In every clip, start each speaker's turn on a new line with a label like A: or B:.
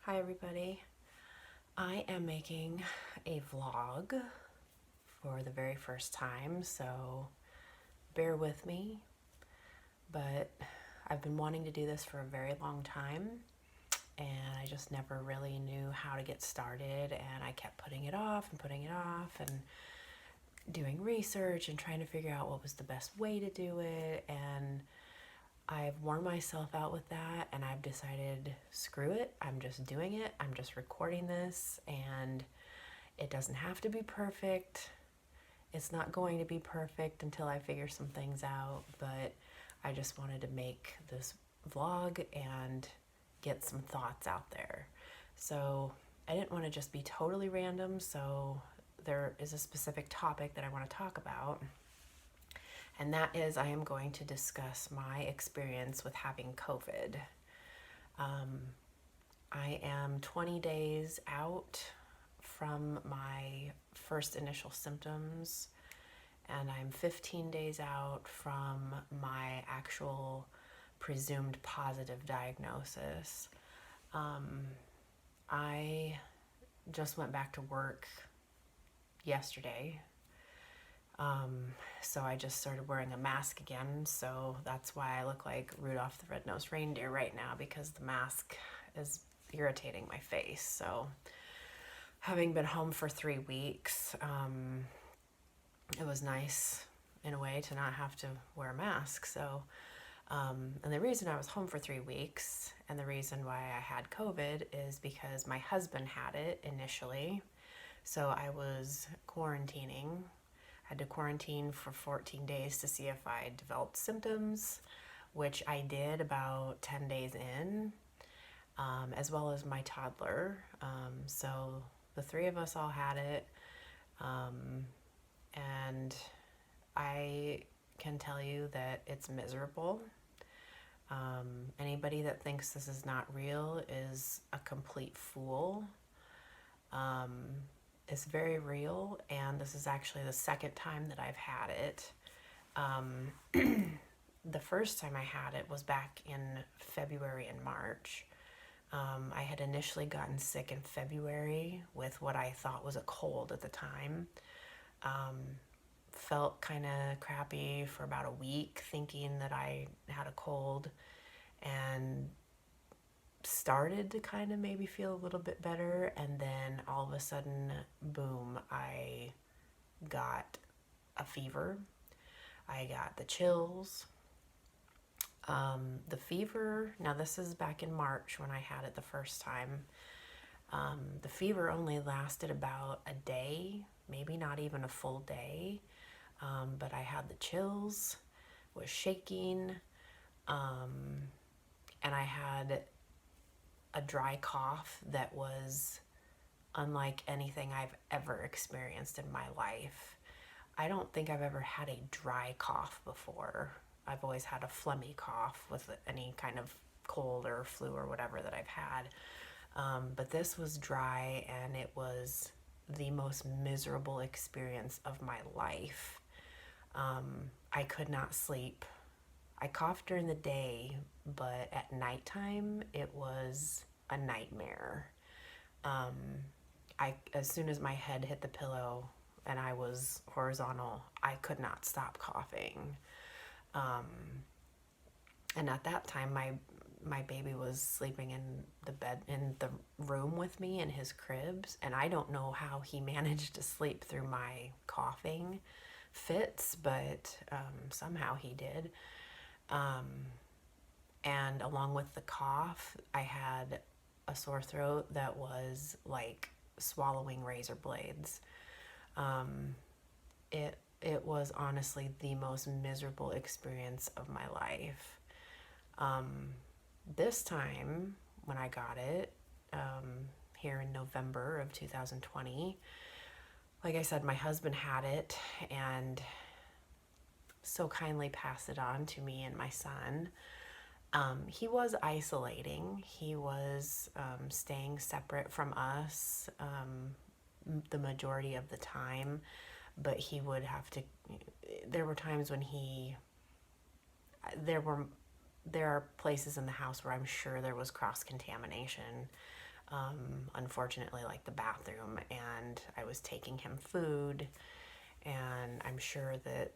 A: Hi everybody. I am making a vlog for the very first time, so bear with me. But I've been wanting to do this for a very long time, and I just never really knew how to get started, and I kept putting it off and doing research and trying to figure out what was the best way to do it, and I've worn myself out with that, and I've decided, screw it, I'm just doing it. I'm just recording this, and it doesn't have to be perfect. It's not going to be perfect until I figure some things out, but I just wanted to make this vlog and get some thoughts out there. So I didn't want to just be totally random, so there is a specific topic that I want to talk about. And that is, I am going to discuss my experience with having COVID. I am 20 days out from my first initial symptoms, and I'm 15 days out from my actual presumed positive diagnosis. I just went back to work yesterday. So I just started wearing a mask again, so that's why I look like Rudolph the Red-Nosed Reindeer right now, because the mask is irritating my face. So having been home for 3 weeks, it was nice in a way to not have to wear a mask. So, and the reason I was home for 3 weeks and the reason why I had COVID is because my husband had it initially. So I was quarantining. I had to quarantine for 14 days to see if I developed symptoms, which I did about 10 days in, as well as my toddler. So the three of us all had it. And I can tell you that it's miserable. Anybody that thinks this is not real is a complete fool. It's very real, and this is actually the second time that I've had it. The first time I had it was back in February and March. I had initially gotten sick in February with what I thought was a cold at the time. Felt kind of crappy for about a week, thinking that I had a cold, and started to kind of maybe feel a little bit better, and then all of a sudden, boom, I got a fever. I got the chills. The fever, now this is back in March when I had it the first time. The fever only lasted about a day, maybe not even a full day, but I had the chills, was shaking, and I had a dry cough that was unlike anything I've ever experienced in my life. I don't think I've ever had a dry cough before. I've always had a phlegmy cough with any kind of cold or flu or whatever that I've had. But this was dry, and it was the most miserable experience of my life. I could not sleep. I coughed during the day, but at nighttime, it was a nightmare. As soon as my head hit the pillow and I was horizontal, I could not stop coughing. And at that time, my baby was sleeping in the room with me in his cribs, and I don't know how he managed to sleep through my coughing fits, but somehow he did. And along with the cough, I had a sore throat that was like swallowing razor blades. It was honestly the most miserable experience of my life. This time, when I got it, here in November of 2020, like I said, my husband had it and so kindly passed it on to me and my son. He was isolating. He was staying separate from us the majority of the time, but he would have to, there were times when there are places in the house where I'm sure there was cross-contamination. unfortunately, like the bathroom, and I was taking him food, and I'm sure that,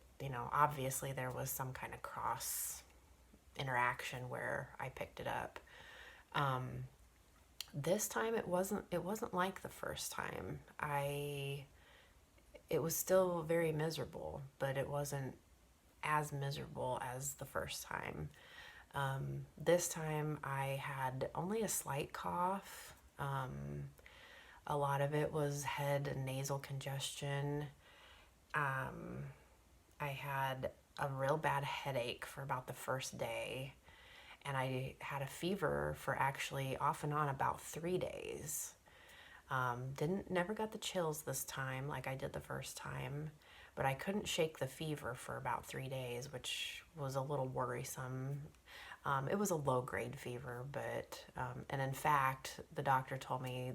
A: obviously there was some kind of cross interaction where I picked it up. This time it wasn't like the first time. It was still very miserable, but it wasn't as miserable as the first time. This time I had only a slight cough. A lot of it was head and nasal congestion. I had a real bad headache for about the first day, and I had a fever for actually off and on about 3 days. Never got the chills this time like I did the first time, but I couldn't shake the fever for about 3 days, which was a little worrisome. It was a low grade fever, and in fact, the doctor told me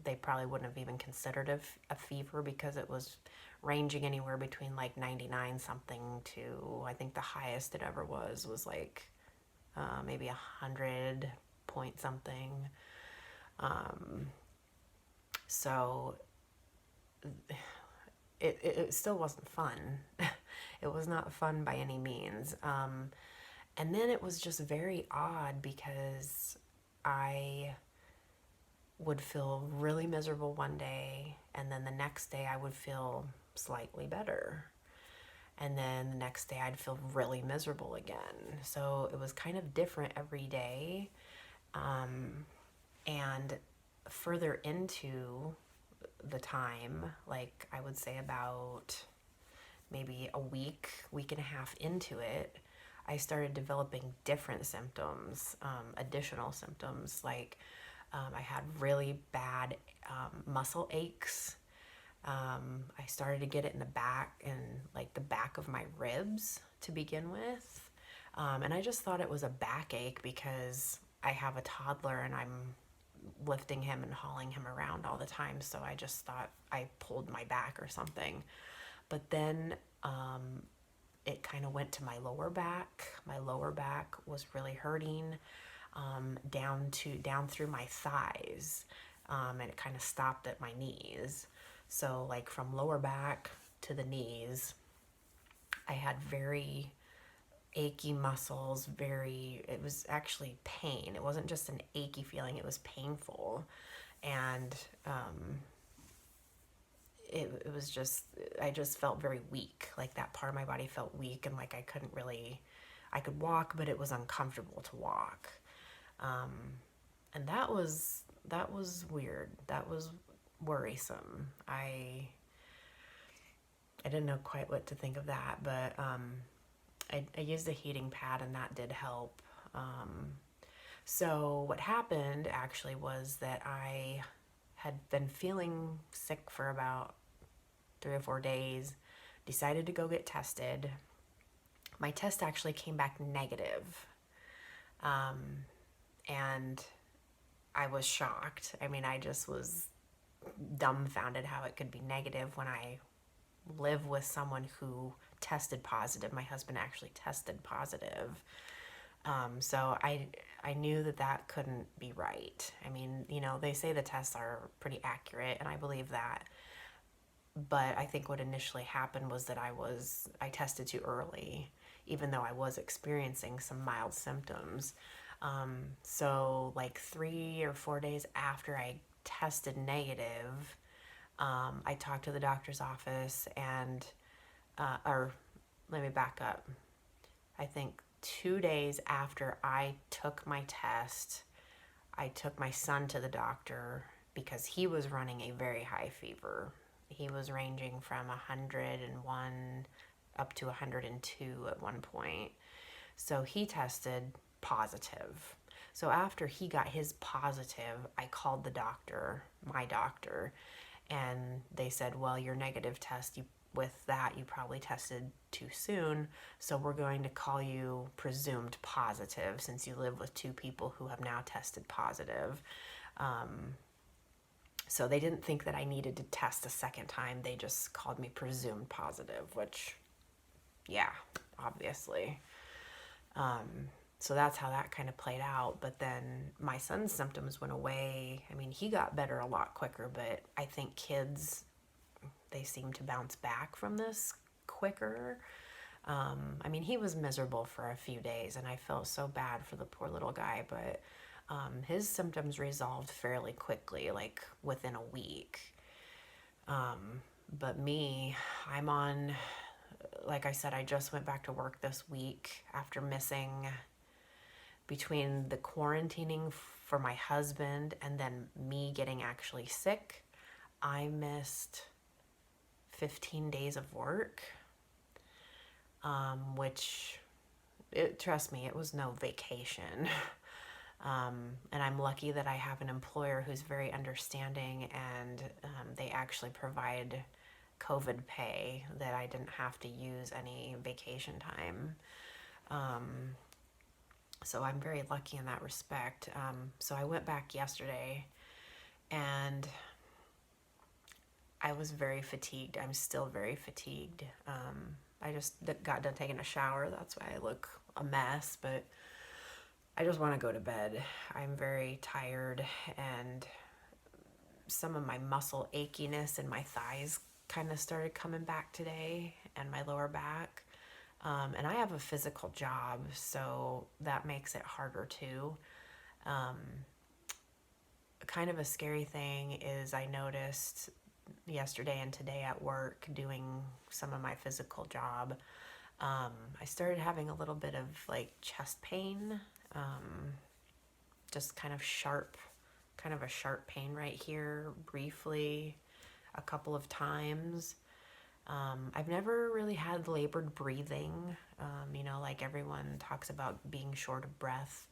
A: they probably wouldn't have even considered a fever because it was ranging anywhere between like 99 something to, I think the highest it ever was like maybe 100 point something. So it still wasn't fun. It was not fun by any means. And then it was just very odd because I would feel really miserable one day, and then the next day I would feel slightly better. And then the next day I'd feel really miserable again. So it was kind of different every day. And further into the time, like I would say about maybe a week and a half into it, I started developing different symptoms, additional symptoms. Like I had really bad muscle aches. I started to get it in the back and like the back of my ribs to begin with. And I just thought it was a backache because I have a toddler and I'm lifting him and hauling him around all the time. So I just thought I pulled my back or something. But then it kind of went to my lower back. My lower back was really hurting down through my thighs. And it kind of stopped at my knees. So like from lower back to the knees, I had very achy muscles, it was actually pain. It wasn't just an achy feeling, it was painful. And it was just, I just felt very weak. Like that part of my body felt weak and like I could walk, but it was uncomfortable to walk. And that was weird. That was worrisome. I didn't know quite what to think of that, but I used a heating pad and that did help. So what happened actually was that I had been feeling sick for about 3 or 4 days, decided to go get tested. My test actually came back negative. And I was shocked. I mean, I just was dumbfounded how it could be negative when I live with someone who tested positive. My husband actually tested positive. So I knew that couldn't be right. I mean, they say the tests are pretty accurate, and I believe that. But I think what initially happened was that I tested too early, even though I was experiencing some mild symptoms. So like 3 or 4 days after I tested negative, I talked to the doctor's office and, or let me back up. I think 2 days after I took my test, I took my son to the doctor because he was running a very high fever. He was ranging from 101 up to 102 at one point. So he tested positive. So after he got his positive, I called the doctor, my doctor, and they said, well, your negative test, with that, you probably tested too soon, so we're going to call you presumed positive since you live with 2 people who have now tested positive. So they didn't think that I needed to test a second time. They just called me presumed positive, which, yeah, obviously. So that's how that kind of played out. But then my son's symptoms went away. I mean, he got better a lot quicker, but I think kids, they seem to bounce back from this quicker. I mean, he was miserable for a few days, and I felt so bad for the poor little guy, but his symptoms resolved fairly quickly, like within a week. But me, I'm on, like I said, I just went back to work this week after missing, between the quarantining for my husband and then me getting actually sick, I missed 15 days of work, which, trust me, it was no vacation. And I'm lucky that I have an employer who's very understanding, and they actually provide COVID pay, that I didn't have to use any vacation time. So I'm very lucky in that respect. So I went back yesterday, and I was very fatigued. I'm still very fatigued. I just got done taking a shower. That's why I look a mess, but I just want to go to bed. I'm very tired, and some of my muscle achiness in my thighs kind of started coming back today, and my lower back. And I have a physical job, so that makes it harder too. Kind of a scary thing is I noticed yesterday and today at work doing some of my physical job, I started having a little bit of like chest pain, just kind of a sharp pain right here briefly a couple of times. I've never really had labored breathing, like everyone talks about being short of breath,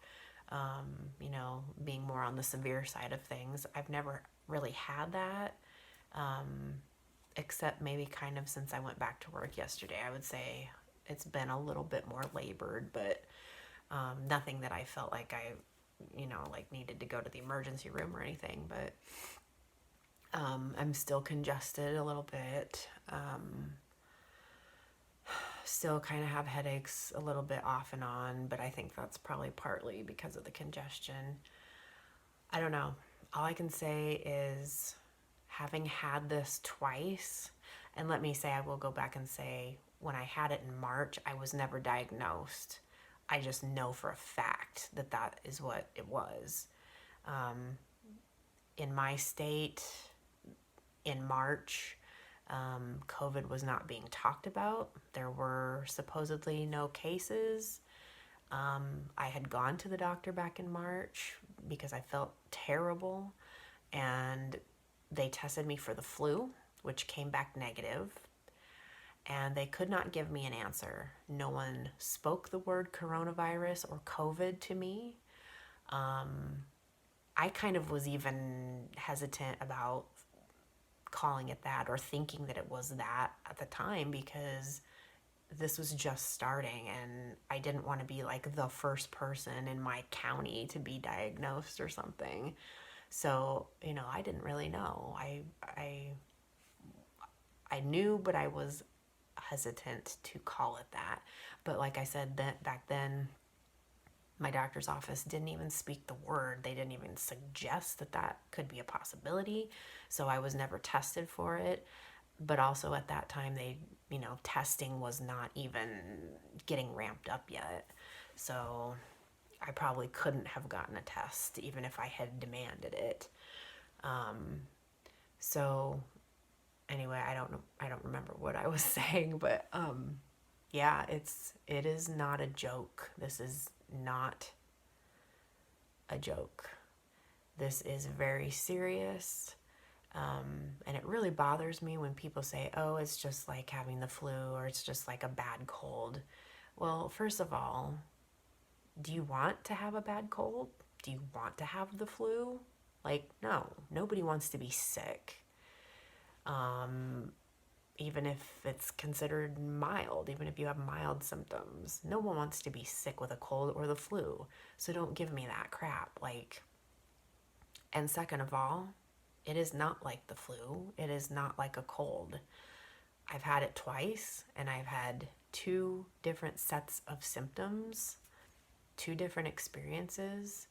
A: being more on the severe side of things. I've never really had that, except maybe kind of since I went back to work yesterday. I would say it's been a little bit more labored, but nothing that I felt like I, needed to go to the emergency room or anything. But I'm still congested a little bit. Still kind of have headaches a little bit off and on, but I think that's probably partly because of the congestion. I don't know. All I can say is, having had this twice, and let me say, I will go back and say, when I had it in March, I was never diagnosed. I just know for a fact that that is what it was. In my state, in March, COVID was not being talked about. There were supposedly no cases. I had gone to the doctor back in March because I felt terrible, and they tested me for the flu, which came back negative, and they could not give me an answer. No one spoke the word coronavirus or COVID to me. I kind of was even hesitant about calling it that or thinking that it was that at the time, because this was just starting and I didn't want to be like the first person in my county to be diagnosed or something. So, I didn't really know. I knew, but I was hesitant to call it that. But like I said, that back then, my doctor's office didn't even speak the word. They didn't even suggest that that could be a possibility. So I was never tested for it. But also at that time, testing was not even getting ramped up yet. So I probably couldn't have gotten a test even if I had demanded it. So anyway, I don't remember what I was saying, but yeah, it is not a joke. This is not a joke. This is very serious. And it really bothers me when people say, oh, it's just like having the flu, or it's just like a bad cold. Well, first of all, do you want to have a bad cold? Do you want to have the flu? Like, no, nobody wants to be sick. Even if it's considered mild, even if you have mild symptoms, no one wants to be sick with a cold or the flu. So don't give me that crap. And second of all, it is not like the flu. It is not like a cold. I've had it twice, and I've had 2 different sets of symptoms two different experiences,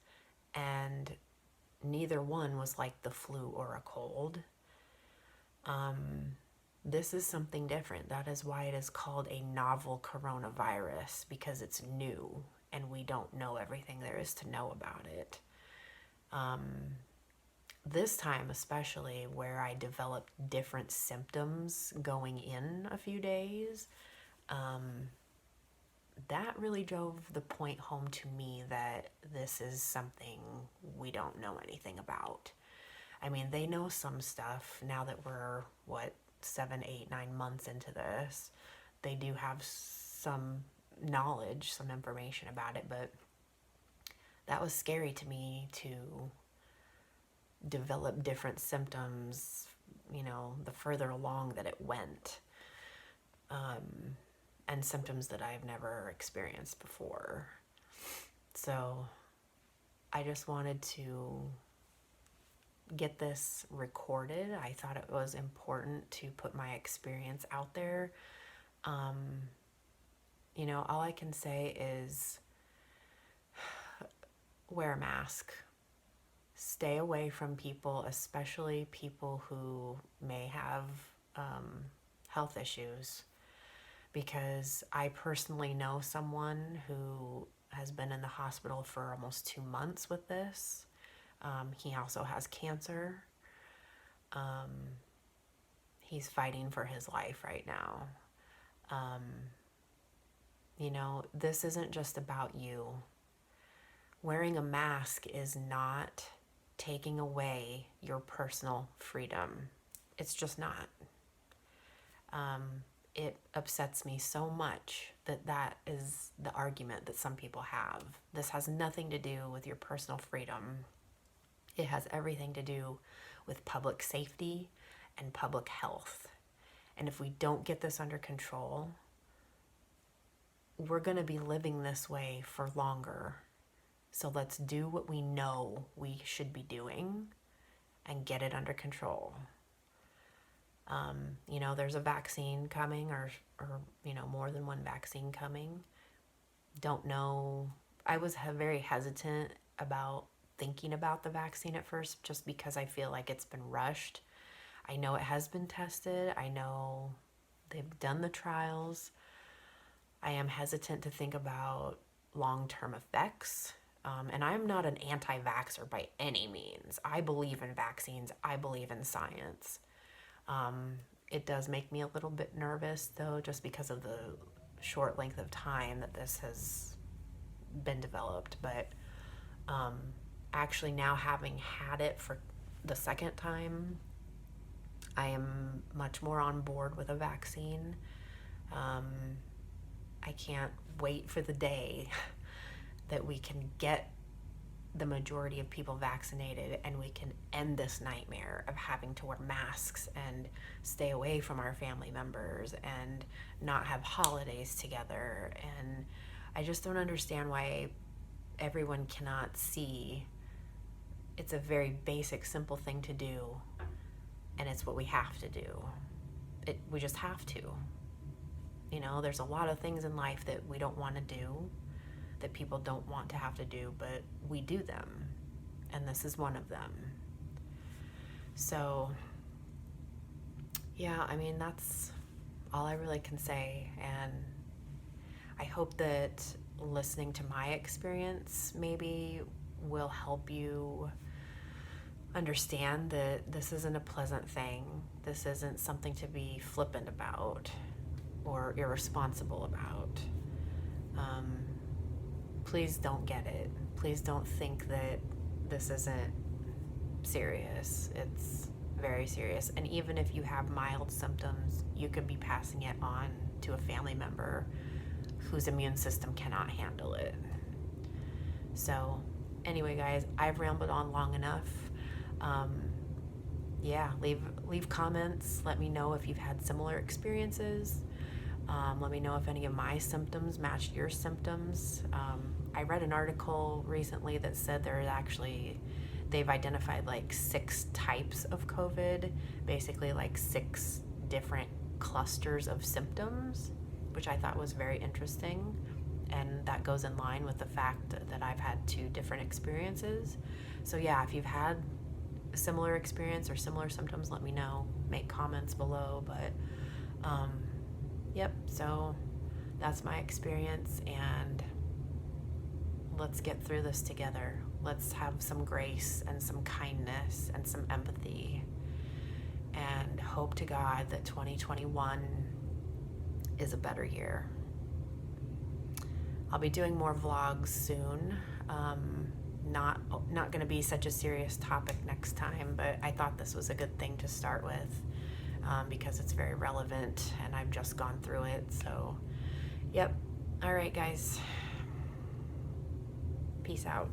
A: and neither one was like the flu or a cold. This is something different. That is why it is called a novel coronavirus, because it's new and we don't know everything there is to know about it. This time especially, where I developed different symptoms going in a few days, that really drove the point home to me that this is something we don't know anything about. I mean, they know some stuff now that we're, 7, 8, 9 months into this. They do have some knowledge, some information about it, but that was scary to me to develop different symptoms, the further along that it went. And symptoms that I've never experienced before. So I just wanted to get this recorded. I thought it was important to put my experience out there. All I can say is wear a mask. Stay away from people, especially people who may have health issues. Because I personally know someone who has been in the hospital for almost 2 months with this. He also has cancer. He's fighting for his life right now. This isn't just about you. Wearing a mask is not taking away your personal freedom. It's just not. It upsets me so much that is the argument that some people have. This has nothing to do with your personal freedom. It has everything to do with public safety and public health. And if we don't get this under control, we're going to be living this way for longer. So let's do what we know we should be doing and get it under control. There's a vaccine coming or more than one vaccine coming. Don't know. I was very hesitant about thinking about the vaccine at first, just because I feel like it's been rushed. I know it has been tested. I know they've done the trials. I am hesitant to think about long-term effects. And I'm not an anti-vaxxer by any means. I believe in vaccines. I believe in science. It does make me a little bit nervous, though, just because of the short length of time that this has been developed. But actually now, having had it for the second time, I am much more on board with a vaccine. I can't wait for the day that we can get the majority of people vaccinated and we can end this nightmare of having to wear masks and stay away from our family members and not have holidays together. And I just don't understand why everyone cannot see it's a very basic, simple thing to do, and it's what we have to do. We just have to. There's a lot of things in life that we don't want to do, that people don't want to have to do, but we do them, and this is one of them. So, yeah, that's all I really can say, and I hope that listening to my experience maybe will help you understand that this isn't a pleasant thing. This isn't something to be flippant about or irresponsible about. Please don't get it. Please don't think that this isn't serious. It's very serious. And even if you have mild symptoms, you could be passing it on to a family member whose immune system cannot handle it. So anyway, guys, I've rambled on long enough. Leave comments. Let me know if you've had similar experiences. Let me know if any of my symptoms matched your symptoms. I read an article recently that said they've identified 6 types of COVID, basically 6 different clusters of symptoms, which I thought was very interesting. and that goes in line with the fact that I've had 2 different experiences. So yeah, if you've had a similar experience or similar symptoms, let me know. Make comments below. But yep, so that's my experience, and let's get through this together. Let's have some grace and some kindness and some empathy, and hope to God that 2021 is a better year. I'll be doing more vlogs soon. Not going to be such a serious topic next time, but I thought this was a good thing to start with because it's very relevant and I've just gone through it. So, yep. All right, guys. Peace out.